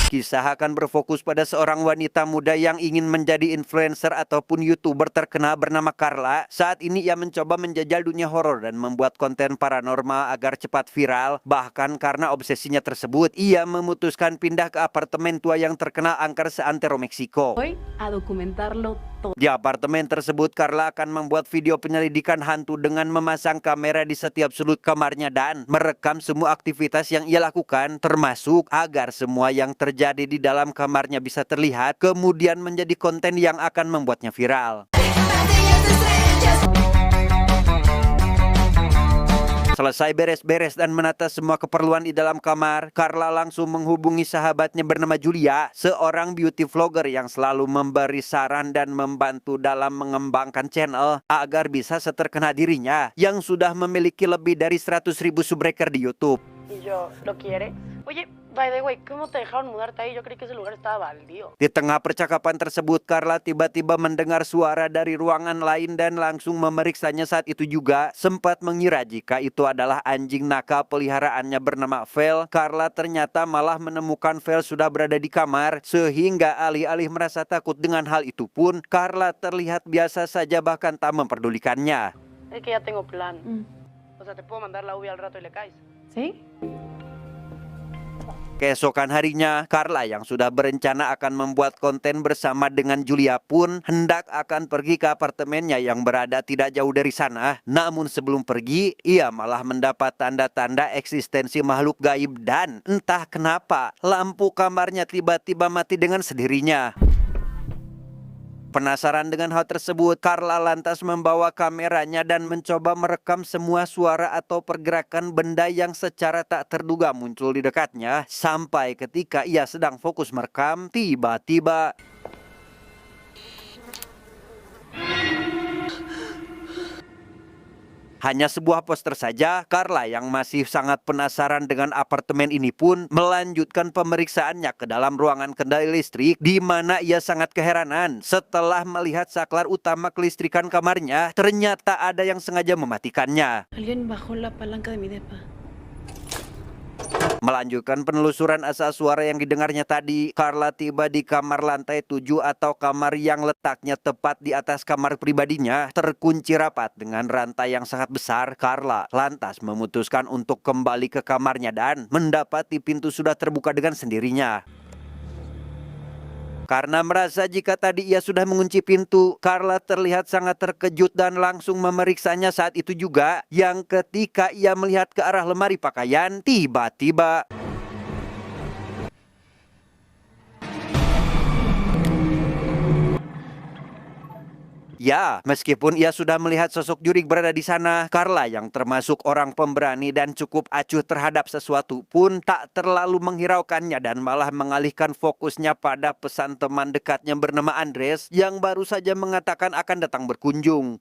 Kisah akan berfokus pada seorang wanita muda yang ingin menjadi influencer ataupun YouTuber terkenal bernama Carla. Saat ini ia mencoba menjajal dunia horor dan membuat konten paranormal agar cepat viral. Bahkan karena obsesinya tersebut, ia memutuskan pindah ke apartemen tua yang terkenal angker seantero Meksiko. Voy a documentarlo todo. Di apartemen tersebut, Carla akan membuat video penyelidikan hantu dengan memasang kamera di setiap sudut kamarnya dan merekam semua aktivitas yang ia lakukan, termasuk agar semua yang terjadi di dalam kamarnya bisa terlihat, kemudian menjadi konten yang akan membuatnya viral. Selesai beres-beres dan menata semua keperluan di dalam kamar, Carla langsung menghubungi sahabatnya bernama Julia, seorang beauty vlogger yang selalu memberi saran dan membantu dalam mengembangkan channel agar bisa seterkenal dirinya yang sudah memiliki lebih dari 100.000 subbreaker di YouTube. Y yo, ¿lo quiere? Oye, by the way, ¿cómo te dejaron mudarte ahí? Yo creí que ese lugar estaba baldío. Di tengah percakapan tersebut, Carla tiba-tiba mendengar suara dari ruangan lain dan langsung memeriksanya. Saat itu juga sempat mengira jika itu adalah anjing nakal peliharaannya bernama Vel. Carla ternyata malah menemukan Vel sudah berada di kamar, sehingga alih-alih merasa takut dengan hal itu pun, Carla terlihat biasa saja bahkan tak memperdulikannya. Es que ya tengo plan. O sea, te puedo mandar la ubi al rato y le caes. ¿Sí? Keesokan harinya, Carla yang sudah berencana akan membuat konten bersama dengan Julia pun hendak akan pergi ke apartemennya yang berada tidak jauh dari sana. Namun sebelum pergi, ia malah mendapat tanda-tanda eksistensi makhluk gaib dan entah kenapa lampu kamarnya tiba-tiba mati dengan sendirinya. Penasaran dengan hal tersebut, Carla lantas membawa kameranya dan mencoba merekam semua suara atau pergerakan benda yang secara tak terduga muncul di dekatnya. Sampai ketika ia sedang fokus merekam, tiba-tiba hanya sebuah poster saja, Carla yang masih sangat penasaran dengan apartemen ini pun melanjutkan pemeriksaannya ke dalam ruangan kendali listrik, di mana ia sangat keheranan setelah melihat saklar utama kelistrikan kamarnya ternyata ada yang sengaja mematikannya. Alguien bajó la palanca de mi depa. Melanjutkan penelusuran asal suara yang didengarnya tadi, Carla tiba di kamar lantai 7 atau kamar yang letaknya tepat di atas kamar pribadinya, terkunci rapat dengan rantai yang sangat besar. Carla lantas memutuskan untuk kembali ke kamarnya dan mendapati pintu sudah terbuka dengan sendirinya. Karena merasa jika tadi ia sudah mengunci pintu, Carla terlihat sangat terkejut dan langsung memeriksanya saat itu juga, yang ketika ia melihat ke arah lemari pakaian, tiba-tiba ya, meskipun ia sudah melihat sosok jurik berada di sana, Carla yang termasuk orang pemberani dan cukup acuh terhadap sesuatu pun tak terlalu menghiraukannya dan malah mengalihkan fokusnya pada pesan teman dekatnya bernama Andres yang baru saja mengatakan akan datang berkunjung.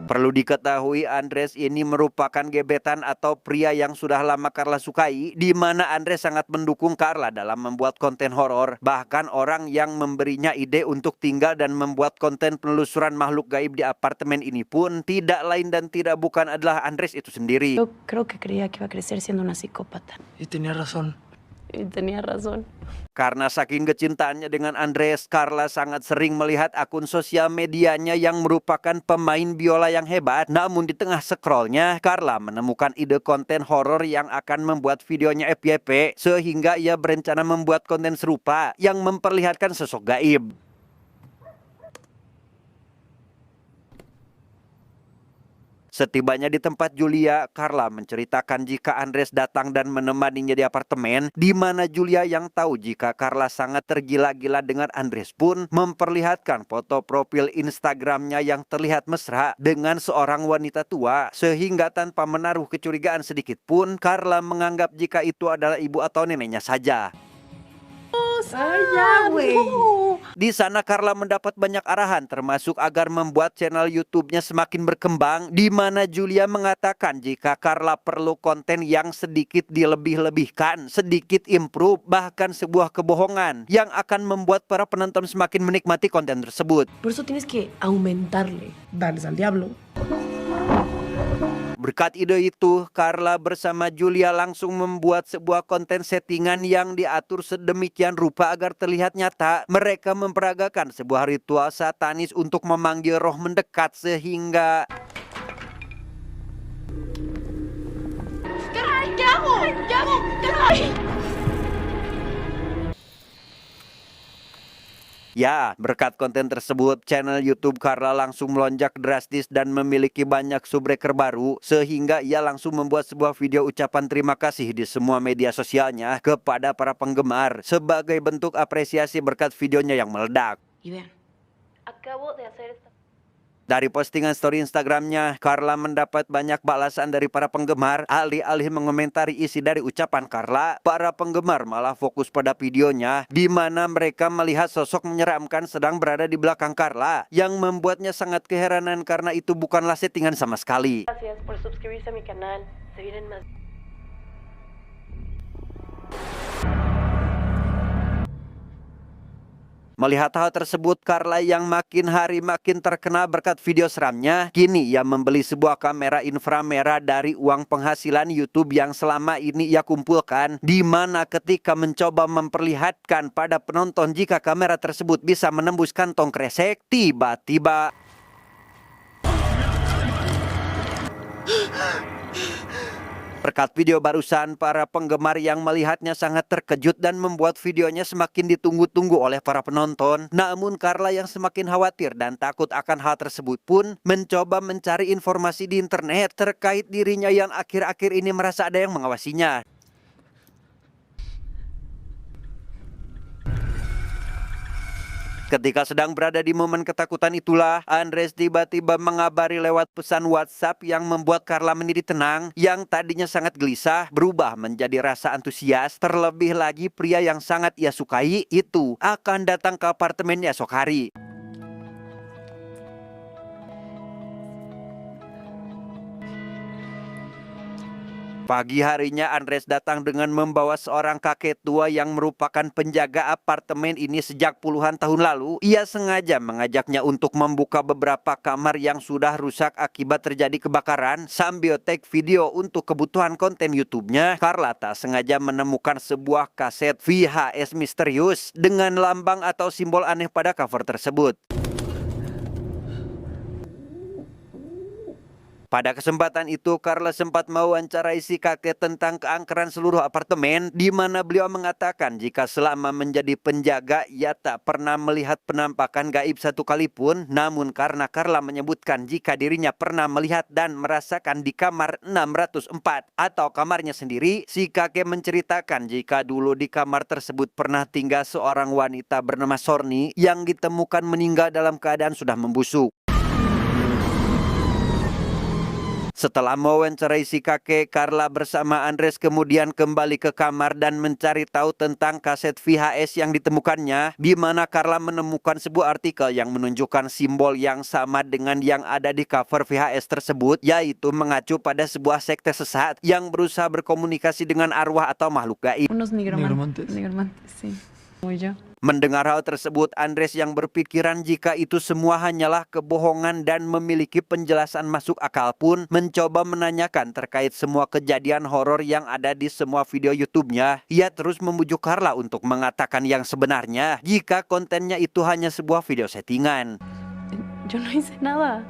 Perlu diketahui, Andres ini merupakan gebetan atau pria yang sudah lama Carla sukai, di mana Andres sangat mendukung Carla dalam membuat konten horor. Bahkan orang yang memberinya ide untuk tinggal dan membuat konten penelusuran makhluk gaib di apartemen ini pun tidak lain dan tidak bukan adalah Andres itu sendiri. Yo creo que creía que iba a crecer siendo una psicópata. Y tenía razón. Y tenía razón. Karena saking kecintaannya dengan Andres, Carla sangat sering melihat akun sosial medianya yang merupakan pemain biola yang hebat. Namun di tengah scrollnya, Carla menemukan ide konten horor yang akan membuat videonya FYP, sehingga ia berencana membuat konten serupa yang memperlihatkan sosok gaib. Setibanya di tempat Julia, Carla menceritakan jika Andres datang dan menemaninya di apartemen, di mana Julia yang tahu jika Carla sangat tergila-gila dengan Andres pun memperlihatkan foto profil Instagramnya yang terlihat mesra dengan seorang wanita tua, sehingga tanpa menaruh kecurigaan sedikit pun, Carla menganggap jika itu adalah ibu atau neneknya saja. Di sana Carla mendapat banyak arahan termasuk agar membuat channel YouTube-nya semakin berkembang, di mana Julia mengatakan jika Carla perlu konten yang sedikit dilebih-lebihkan, sedikit improve, bahkan sebuah kebohongan yang akan membuat para penonton semakin menikmati konten tersebut. Por eso tienes que aumentarle. Dales al diablo. Berkat ide itu, Carla bersama Julia langsung membuat sebuah konten settingan yang diatur sedemikian rupa agar terlihat nyata. Mereka memperagakan sebuah ritual satanis untuk memanggil roh mendekat sehingga ¿Qué hago? ¿Qué hago? ya, berkat konten tersebut, channel YouTube Carla langsung melonjak drastis dan memiliki banyak subscriber baru, sehingga ia langsung membuat sebuah video ucapan terima kasih di semua media sosialnya kepada para penggemar sebagai bentuk apresiasi berkat videonya yang meledak. Y vean. Acabo de hacer esta. Dari postingan story Instagramnya, Carla mendapat banyak balasan dari para penggemar. Alih-alih mengomentari isi dari ucapan Carla, para penggemar malah fokus pada videonya, di mana mereka melihat sosok menyeramkan sedang berada di belakang Carla, yang membuatnya sangat keheranan karena itu bukanlah settingan sama sekali. Gracias por suscribirse a mi canal. Se vienen más. Melihat hal tersebut, Carla yang makin hari makin terkenal berkat video seramnya, kini ia membeli sebuah kamera inframerah dari uang penghasilan YouTube yang selama ini ia kumpulkan, di mana ketika mencoba memperlihatkan pada penonton jika kamera tersebut bisa menembus kantong kresek, tiba-tiba berkat video barusan, para penggemar yang melihatnya sangat terkejut dan membuat videonya semakin ditunggu-tunggu oleh para penonton. Namun Carla yang semakin khawatir dan takut akan hal tersebut pun mencoba mencari informasi di internet terkait dirinya yang akhir-akhir ini merasa ada yang mengawasinya. Ketika sedang berada di momen ketakutan itulah, Andres tiba-tiba mengabari lewat pesan WhatsApp yang membuat Carla menjadi tenang. Yang tadinya sangat gelisah berubah menjadi rasa antusias. Terlebih lagi pria yang sangat ia sukai itu akan datang ke apartemennya esok hari. Pagi harinya Andres datang dengan membawa seorang kakek tua yang merupakan penjaga apartemen ini sejak puluhan tahun lalu. Ia sengaja mengajaknya untuk membuka beberapa kamar yang sudah rusak akibat terjadi kebakaran. Sambil take video untuk kebutuhan konten YouTube-nya, Carla tak sengaja menemukan sebuah kaset VHS misterius dengan lambang atau simbol aneh pada cover tersebut. Pada kesempatan itu, Carla sempat mewawancarai si kakek tentang keangkeran seluruh apartemen, di mana beliau mengatakan jika selama menjadi penjaga, ia tak pernah melihat penampakan gaib satu kali pun. Namun karena Carla menyebutkan jika dirinya pernah melihat dan merasakan di kamar 604 atau kamarnya sendiri, si kakek menceritakan jika dulu di kamar tersebut pernah tinggal seorang wanita bernama Sorni yang ditemukan meninggal dalam keadaan sudah membusuk. Setelah mewawancarai si kakek, Carla bersama Andres kemudian kembali ke kamar dan mencari tahu tentang kaset VHS yang ditemukannya, di mana Carla menemukan sebuah artikel yang menunjukkan simbol yang sama dengan yang ada di cover VHS tersebut, yaitu mengacu pada sebuah sekte sesat yang berusaha berkomunikasi dengan arwah atau makhluk gaib. Unos Nigromantes. Nigromantes, sí. Muy yo. Mendengar hal tersebut, Andres yang berpikiran jika itu semua hanyalah kebohongan dan memiliki penjelasan masuk akal pun mencoba menanyakan terkait semua kejadian horor yang ada di semua video YouTube-nya. Ia terus membujuk Carla untuk mengatakan yang sebenarnya jika kontennya itu hanya sebuah video settingan. Yo no hice nada.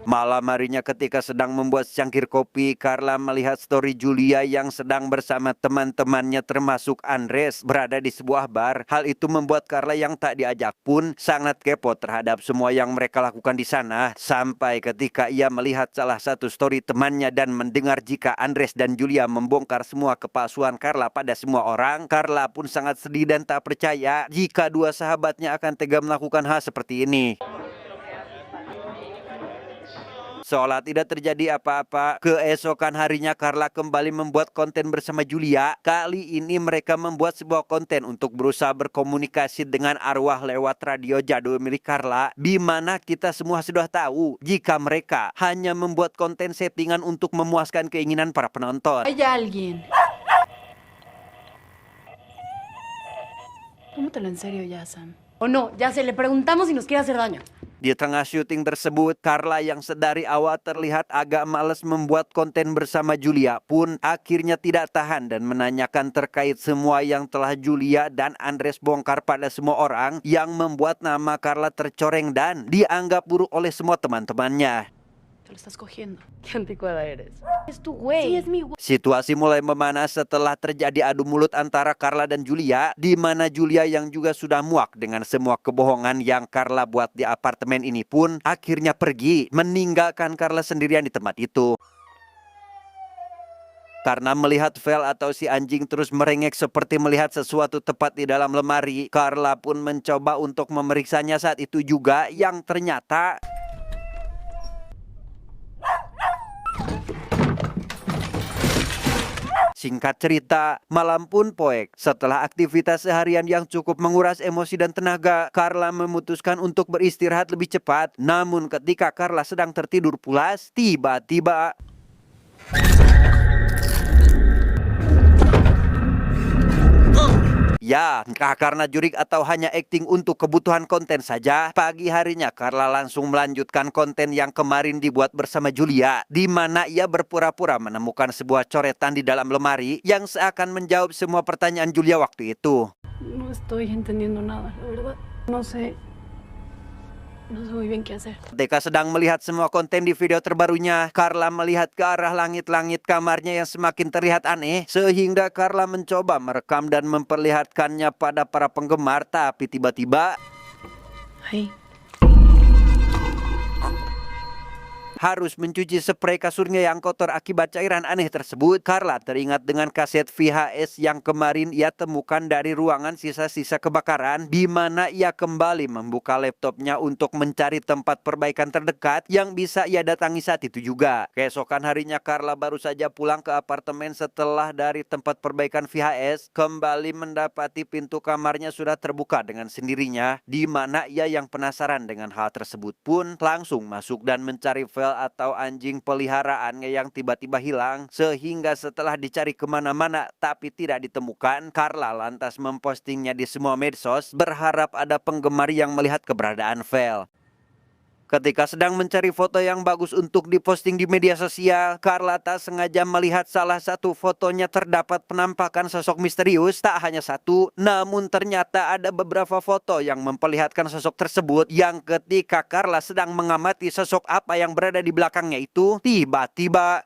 Malam harinya ketika sedang membuat secangkir kopi, Carla melihat story Julia yang sedang bersama teman-temannya termasuk Andres berada di sebuah bar. Hal itu membuat Carla yang tak diajak pun sangat kepo terhadap semua yang mereka lakukan di sana. Sampai ketika ia melihat salah satu story temannya dan mendengar jika Andres dan Julia membongkar semua kepalsuan Carla pada semua orang, Carla pun sangat sedih dan tak percaya jika dua sahabatnya akan tega melakukan hal seperti ini. Seolah tidak terjadi apa-apa, keesokan harinya Carla kembali membuat konten bersama Julia. Kali ini mereka membuat sebuah konten untuk berusaha berkomunikasi dengan arwah lewat radio jadul milik Carla, di mana kita semua sudah tahu jika mereka hanya membuat konten settingan untuk memuaskan keinginan para penonton. Hay alguien. Tómatelo en serio ya, Sam. O no, ya se le preguntamos si nos quiere hacer daño. Di tengah syuting tersebut, Carla yang sedari awal terlihat agak malas membuat konten bersama Julia pun akhirnya tidak tahan dan menanyakan terkait semua yang telah Julia dan Andres bongkar pada semua orang yang membuat nama Carla tercoreng dan dianggap buruk oleh semua teman-temannya. Te lo estás cogiendo. Qué anticuada eres. Es tu güey. Sí, es mi güey. Situasi mulai memanas setelah terjadi adu mulut antara Carla dan Julia, di mana Julia yang juga sudah muak dengan semua kebohongan yang Carla buat di apartemen ini pun akhirnya pergi, meninggalkan Carla sendirian di tempat itu. Karena melihat Vel atau si anjing terus merengek seperti melihat sesuatu tepat di dalam lemari, Carla pun mencoba untuk memeriksanya saat itu juga, yang ternyata singkat cerita, malam pun poek. Setelah aktivitas seharian yang cukup menguras emosi dan tenaga, Carla memutuskan untuk beristirahat lebih cepat. Namun ketika Carla sedang tertidur pulas, tiba-tiba ya, karena jurik atau hanya akting untuk kebutuhan konten saja, pagi harinya Carla langsung melanjutkan konten yang kemarin dibuat bersama Julia, di mana ia berpura-pura menemukan sebuah coretan di dalam lemari yang seakan menjawab semua pertanyaan Julia waktu itu. No estoy entendiendo nada, la verdad. No sé muy bien qué hacer. Ketika sedang melihat semua konten di video terbarunya, Carla melihat ke arah langit-langit kamarnya yang semakin terlihat aneh, sehingga Carla mencoba merekam dan memperlihatkannya pada para penggemar, tapi tiba-tiba Ahí. harus mencuci spray kasurnya yang kotor akibat cairan aneh tersebut. Carla teringat dengan kaset VHS yang kemarin ia temukan dari ruangan sisa-sisa kebakaran, di mana ia kembali membuka laptopnya untuk mencari tempat perbaikan terdekat yang bisa ia datangi saat itu juga. Keesokan harinya Carla baru saja pulang ke apartemen setelah dari tempat perbaikan VHS, kembali mendapati pintu kamarnya sudah terbuka dengan sendirinya, di mana ia yang penasaran dengan hal tersebut pun langsung masuk dan mencari Vel atau anjing peliharaannya yang tiba-tiba hilang, sehingga setelah dicari kemana-mana tapi tidak ditemukan, Carla lantas mempostingnya di semua medsos berharap ada penggemar yang melihat keberadaan Vel. Ketika sedang mencari foto yang bagus untuk diposting di media sosial, Carla tak sengaja melihat salah satu fotonya terdapat penampakan sosok misterius. Tak hanya satu, namun ternyata ada beberapa foto yang memperlihatkan sosok tersebut, yang ketika Carla sedang mengamati sosok apa yang berada di belakangnya itu, tiba-tiba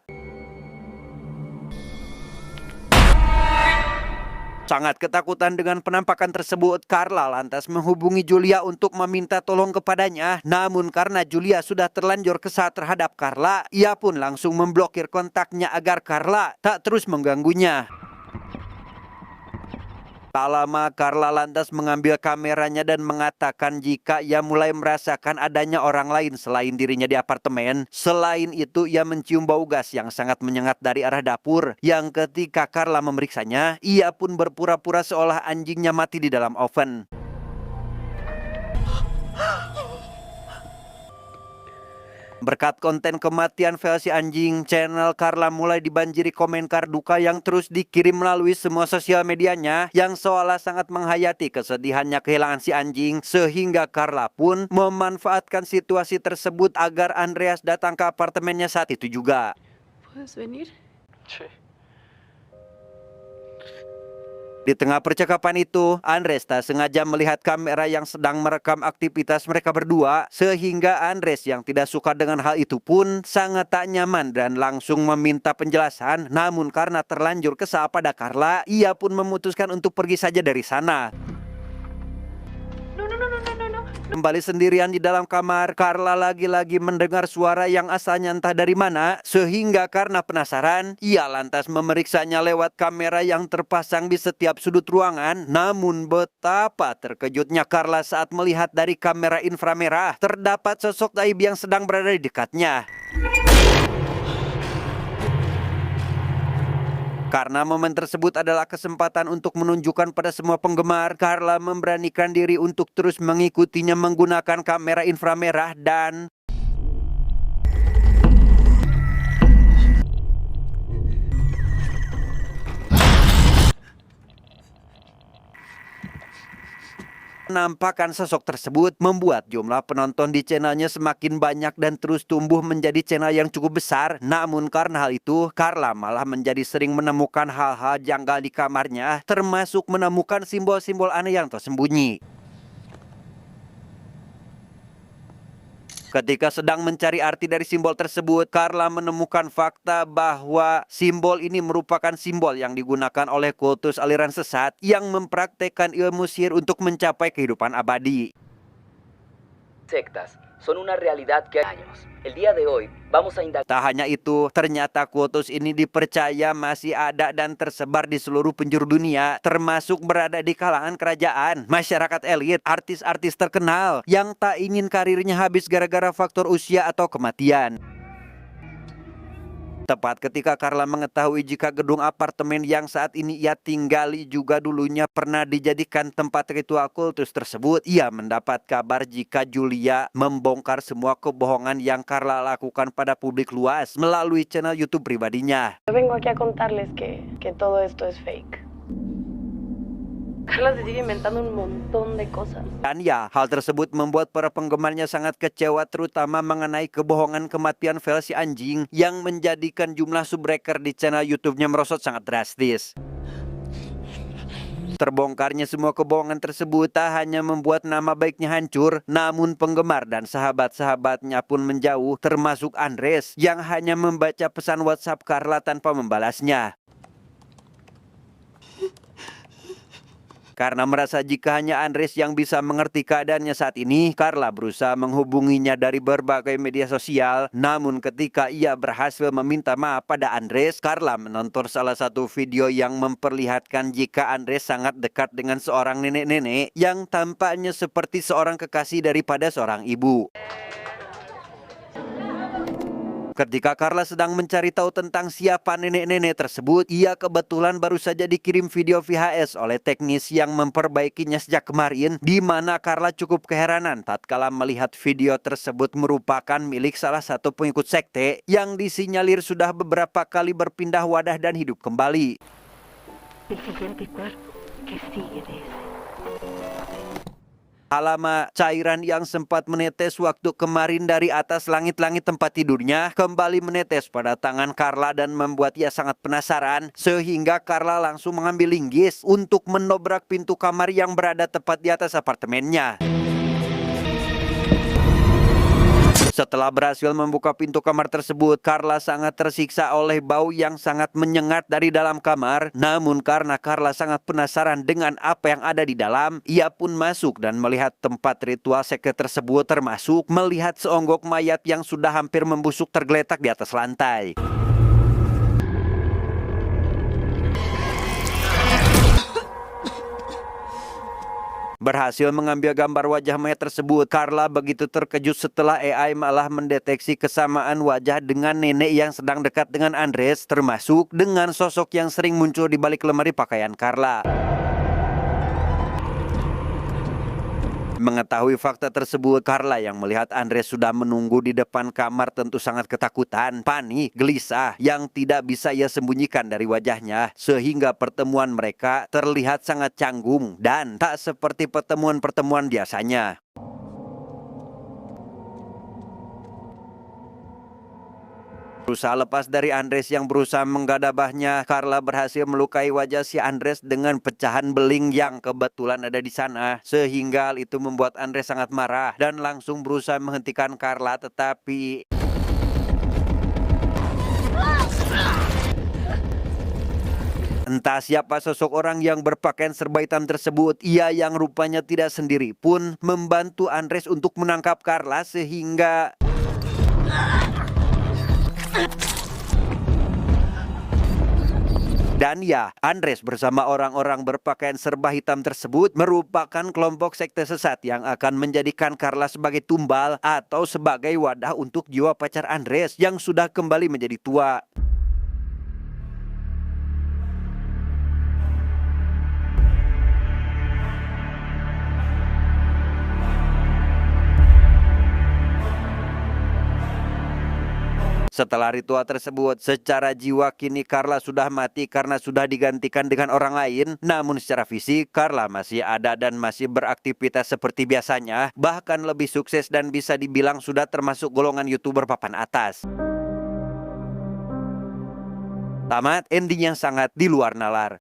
sangat ketakutan dengan penampakan tersebut, Carla lantas menghubungi Julia untuk meminta tolong kepadanya. Namun karena Julia sudah terlanjur kesal terhadap Carla, ia pun langsung memblokir kontaknya agar Carla tak terus mengganggunya. Tak lama, Carla lantas mengambil kameranya dan mengatakan jika ia mulai merasakan adanya orang lain selain dirinya di apartemen. Selain itu, ia mencium bau gas yang sangat menyengat dari arah dapur, yang ketika Carla memeriksanya, ia pun berpura-pura seolah anjingnya mati di dalam oven. Berkat konten kematian Vel si anjing, channel Carla mulai dibanjiri komentar duka yang terus dikirim melalui semua sosial medianya, yang seolah sangat menghayati kesedihannya kehilangan si anjing, sehingga Carla pun memanfaatkan situasi tersebut agar Andreas datang ke apartemennya saat itu juga. ¿Puedes venir? Sí. Di tengah percakapan itu, Andres tak sengaja melihat kamera yang sedang merekam aktivitas mereka berdua, sehingga Andres yang tidak suka dengan hal itu pun sangat tak nyaman dan langsung meminta penjelasan. Namun karena terlanjur kesal pada Carla, ia pun memutuskan untuk pergi saja dari sana. Kembali sendirian di dalam kamar, Carla lagi-lagi mendengar suara yang asalnya entah dari mana, sehingga karena penasaran, ia lantas memeriksanya lewat kamera yang terpasang di setiap sudut ruangan. Namun betapa terkejutnya Carla saat melihat dari kamera inframerah, terdapat sosok gaib yang sedang berada di dekatnya. Karena momen tersebut adalah kesempatan untuk menunjukkan pada semua penggemar, Carla memberanikan diri untuk terus mengikutinya menggunakan kamera inframerah dan Penampakan sosok tersebut membuat jumlah penonton di channelnya semakin banyak dan terus tumbuh menjadi channel yang cukup besar. Namun karena hal itu, Carla malah menjadi sering menemukan hal-hal janggal di kamarnya, termasuk menemukan simbol-simbol aneh yang tersembunyi. Ketika sedang mencari arti dari simbol tersebut, Carla menemukan fakta bahwa simbol ini merupakan simbol yang digunakan oleh kultus aliran sesat yang mempraktekkan ilmu sihir untuk mencapai kehidupan abadi. Sectas son una realidad que hay años. El día de hoy vamos a indagar. Tak hanya itu, ternyata kultus ini dipercaya masih ada dan tersebar di seluruh penjuru dunia, termasuk berada di kalangan kerajaan, masyarakat elit, artis-artis terkenal yang tak ingin karirnya habis gara-gara faktor usia atau kematian. Tepat ketika Carla mengetahui jika gedung apartemen yang saat ini ia tinggali juga dulunya pernah dijadikan tempat ritual kultus tersebut, ia mendapat kabar jika Julia membongkar semua kebohongan yang Carla lakukan pada publik luas melalui channel YouTube pribadinya. Yo vengo aquí a contarles que todo esto es fake. Carla se sigue inventando un montón de cosas. Dan ya, hal tersebut membuat para penggemarnya sangat kecewa, terutama mengenai kebohongan kematian Vel si anjing yang menjadikan jumlah subbreaker di channel YouTube-nya merosot sangat drastis. Terbongkarnya semua kebohongan tersebut tak hanya membuat nama baiknya hancur, namun penggemar dan sahabat-sahabatnya pun menjauh, termasuk Andres yang hanya membaca pesan WhatsApp Carla tanpa membalasnya. Karena merasa jika hanya Andres yang bisa mengerti keadaannya saat ini, Carla berusaha menghubunginya dari berbagai media sosial. Namun ketika ia berhasil meminta maaf pada Andres, Carla menonton salah satu video yang memperlihatkan jika Andres sangat dekat dengan seorang nenek-nenek yang tampaknya seperti seorang kekasih daripada seorang ibu. Ketika Carla sedang mencari tahu tentang siapa nenek-nenek tersebut, ia kebetulan baru saja dikirim video VHS oleh teknis yang memperbaikinya sejak kemarin, di mana Carla cukup keheranan tatkala melihat video tersebut merupakan milik salah satu pengikut sekte yang disinyalir sudah beberapa kali berpindah wadah dan hidup kembali. Alama cairan yang sempat menetes waktu kemarin dari atas langit-langit tempat tidurnya kembali menetes pada tangan Carla dan membuat ia sangat penasaran, sehingga Carla langsung mengambil linggis untuk mendobrak pintu kamar yang berada tepat di atas apartemennya. Setelah berhasil membuka pintu kamar tersebut, Carla sangat tersiksa oleh bau yang sangat menyengat dari dalam kamar. Namun karena Carla sangat penasaran dengan apa yang ada di dalam, ia pun masuk dan melihat tempat ritual sekte tersebut, termasuk melihat seonggok mayat yang sudah hampir membusuk tergeletak di atas lantai. Berhasil mengambil gambar wajah mayat tersebut, Carla begitu terkejut setelah AI malah mendeteksi kesamaan wajah dengan nenek yang sedang dekat dengan Andres, termasuk dengan sosok yang sering muncul di balik lemari pakaian Carla. Mengetahui fakta tersebut, Carla yang melihat Andres sudah menunggu di depan kamar tentu sangat ketakutan, panik, gelisah yang tidak bisa ia sembunyikan dari wajahnya, sehingga pertemuan mereka terlihat sangat canggung dan tak seperti pertemuan-pertemuan biasanya. Berusaha lepas dari Andres yang berusaha menggadabahnya, Carla berhasil melukai wajah si Andres dengan pecahan beling yang kebetulan ada di sana, sehingga hal itu membuat Andres sangat marah dan langsung berusaha menghentikan Carla, tetapi entah siapa sosok orang yang berpakaian serba hitam tersebut, ia yang rupanya tidak sendiri pun membantu Andres untuk menangkap Carla, sehingga dan ya, Andres bersama orang-orang berpakaian serba hitam tersebut merupakan kelompok sekte sesat yang akan menjadikan Carla sebagai tumbal atau sebagai wadah untuk jiwa pacar Andres yang sudah kembali menjadi tua. Setelah ritual tersebut, secara jiwa kini Carla sudah mati karena sudah digantikan dengan orang lain. Namun secara fisik, Carla masih ada dan masih beraktivitas seperti biasanya. Bahkan lebih sukses dan bisa dibilang sudah termasuk golongan YouTuber papan atas. Tamat ending yang sangat di luar nalar.